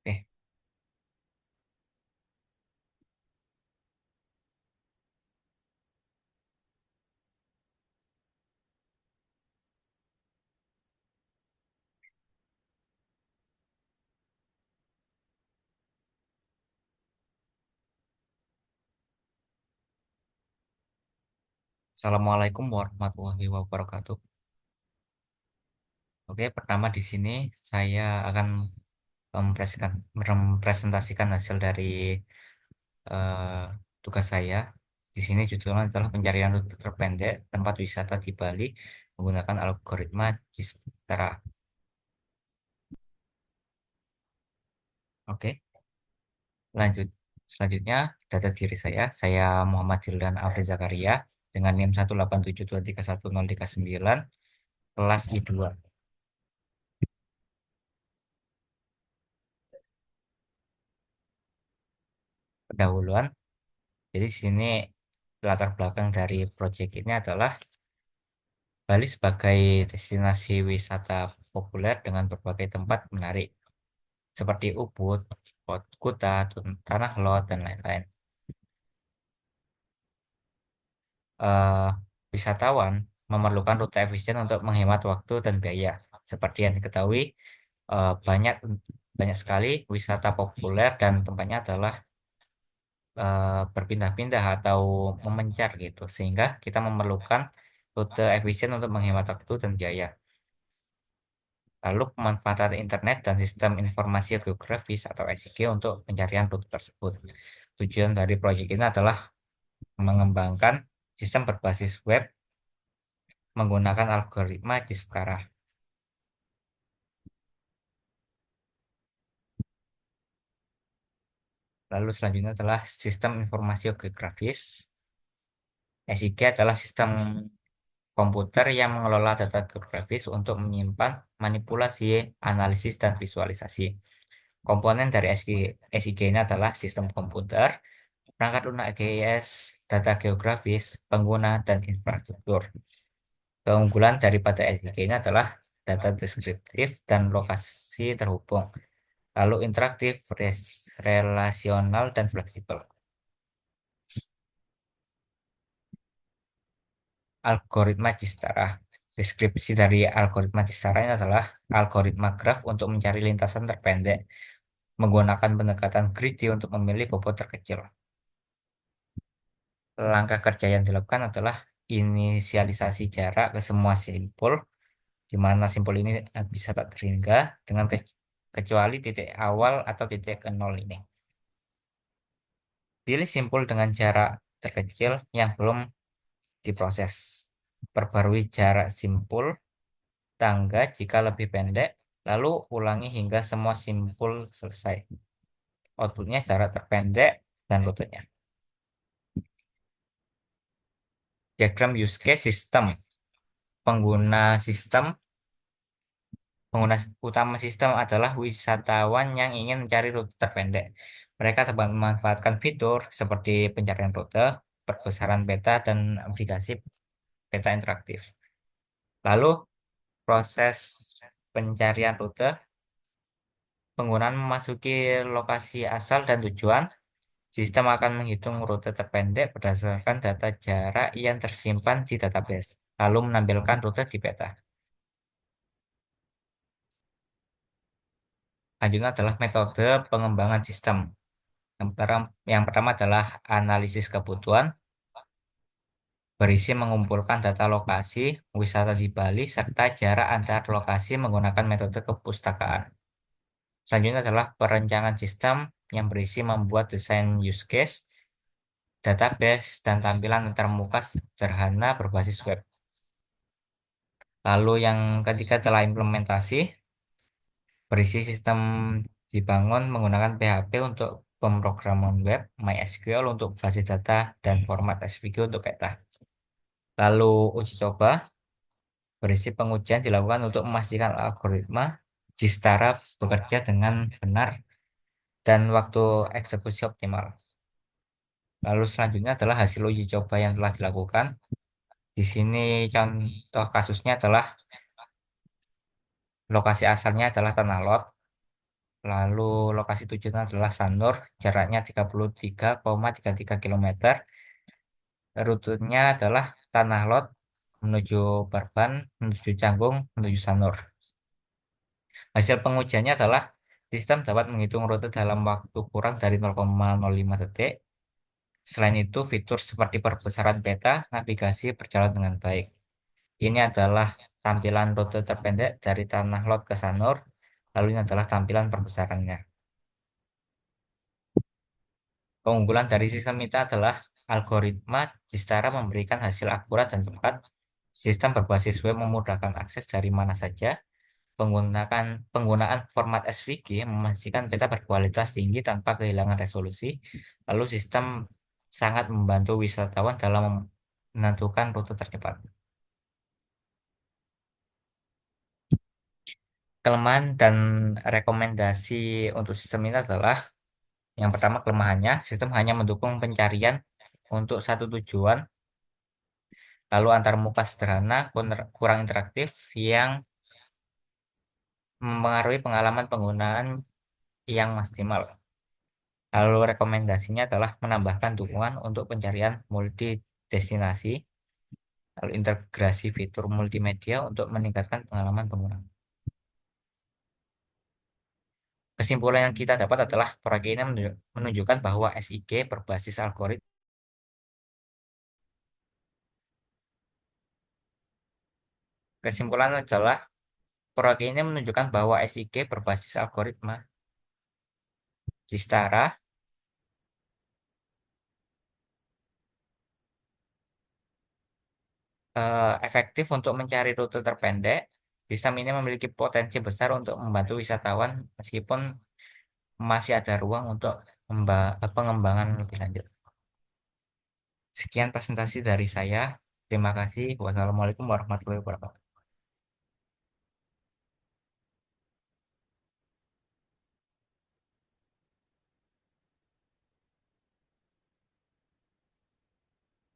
Oke, Assalamualaikum warahmatullahi wabarakatuh. Oke, pertama di sini saya akan mempresentasikan hasil dari eh, tugas saya. Di sini judulnya adalah pencarian rute terpendek tempat wisata di Bali menggunakan algoritma Jistara. Oke, lanjut. Selanjutnya, data diri saya Muhammad Zildan Afri Zakaria dengan NIM 187231039, kelas I2. Pendahuluan. Jadi di sini latar belakang dari proyek ini adalah Bali sebagai destinasi wisata populer dengan berbagai tempat menarik seperti Ubud, Kuta, Tanah Lot, dan lain-lain. eh, Wisatawan memerlukan rute efisien untuk menghemat waktu dan biaya. Seperti yang diketahui, banyak banyak sekali wisata populer dan tempatnya adalah berpindah-pindah atau memencar gitu, sehingga kita memerlukan rute efisien untuk menghemat waktu dan biaya. Lalu pemanfaatan internet dan sistem informasi geografis atau SIG untuk pencarian rute tersebut. Tujuan dari proyek ini adalah mengembangkan sistem berbasis web menggunakan algoritma Jistara. Lalu selanjutnya adalah sistem informasi geografis. SIG adalah sistem komputer yang mengelola data geografis untuk menyimpan, manipulasi, analisis, dan visualisasi. Komponen dari SIG ini adalah sistem komputer, perangkat lunak GIS, data geografis, pengguna, dan infrastruktur. Keunggulan daripada SIG ini adalah data deskriptif dan lokasi terhubung, lalu interaktif, relasional, dan fleksibel. Algoritma Cistara. Deskripsi dari algoritma Cistara ini adalah algoritma graf untuk mencari lintasan terpendek, menggunakan pendekatan greedy untuk memilih bobot terkecil. Langkah kerja yang dilakukan adalah inisialisasi jarak ke semua simpul, di mana simpul ini bisa tak terhingga dengan kecuali titik awal atau titik ke nol ini. Pilih simpul dengan jarak terkecil yang belum diproses. Perbarui jarak simpul tangga jika lebih pendek, lalu ulangi hingga semua simpul selesai. Outputnya jarak terpendek dan rutenya. Diagram use case sistem. Pengguna sistem, pengguna utama sistem adalah wisatawan yang ingin mencari rute terpendek. Mereka dapat memanfaatkan fitur seperti pencarian rute, perbesaran peta, dan navigasi peta interaktif. Lalu proses pencarian rute, penggunaan memasuki lokasi asal dan tujuan. Sistem akan menghitung rute terpendek berdasarkan data jarak yang tersimpan di database, lalu menampilkan rute di peta. Selanjutnya adalah metode pengembangan sistem. Yang pertama adalah analisis kebutuhan, berisi mengumpulkan data lokasi wisata di Bali serta jarak antar lokasi menggunakan metode kepustakaan. Selanjutnya adalah perencanaan sistem yang berisi membuat desain use case, database, dan tampilan antarmuka sederhana berbasis web. Lalu yang ketiga adalah implementasi, berisi sistem dibangun menggunakan PHP untuk pemrograman web, MySQL untuk basis data, dan format SVG untuk peta. Lalu uji coba, berisi pengujian dilakukan untuk memastikan algoritma Jistara bekerja dengan benar dan waktu eksekusi optimal. Lalu selanjutnya adalah hasil uji coba yang telah dilakukan. Di sini contoh kasusnya adalah Lokasi asalnya adalah Tanah Lot, lalu lokasi tujuan adalah Sanur, jaraknya 33,33 km. Rutenya adalah Tanah Lot menuju Barban, menuju Canggung, menuju Sanur. Hasil pengujiannya adalah sistem dapat menghitung rute dalam waktu kurang dari 0,05 detik. Selain itu, fitur seperti perbesaran peta navigasi berjalan dengan baik. Ini adalah tampilan rute terpendek dari Tanah Lot ke Sanur. Lalu ini adalah tampilan perbesarannya. Keunggulan dari sistem itu adalah algoritma Jistara memberikan hasil akurat dan cepat. Sistem berbasis web memudahkan akses dari mana saja. Penggunaan format SVG memastikan peta berkualitas tinggi tanpa kehilangan resolusi. Lalu sistem sangat membantu wisatawan dalam menentukan rute tercepat. Kelemahan dan rekomendasi untuk sistem ini adalah yang pertama kelemahannya, sistem hanya mendukung pencarian untuk satu tujuan, lalu antar muka sederhana, kurang interaktif, yang mempengaruhi pengalaman penggunaan yang maksimal. Lalu rekomendasinya adalah menambahkan dukungan untuk pencarian multi destinasi, lalu integrasi fitur multimedia untuk meningkatkan pengalaman pengguna. Kesimpulan yang kita dapat adalah proyek ini menunjukkan bahwa SIG berbasis algoritma. Kesimpulan adalah proyek ini menunjukkan bahwa SIG berbasis algoritma Jistara efektif untuk mencari rute terpendek. Sistem ini memiliki potensi besar untuk membantu wisatawan meskipun masih ada ruang untuk pengembangan lebih lanjut. Sekian presentasi dari saya. Terima kasih. Wassalamualaikum warahmatullahi wabarakatuh.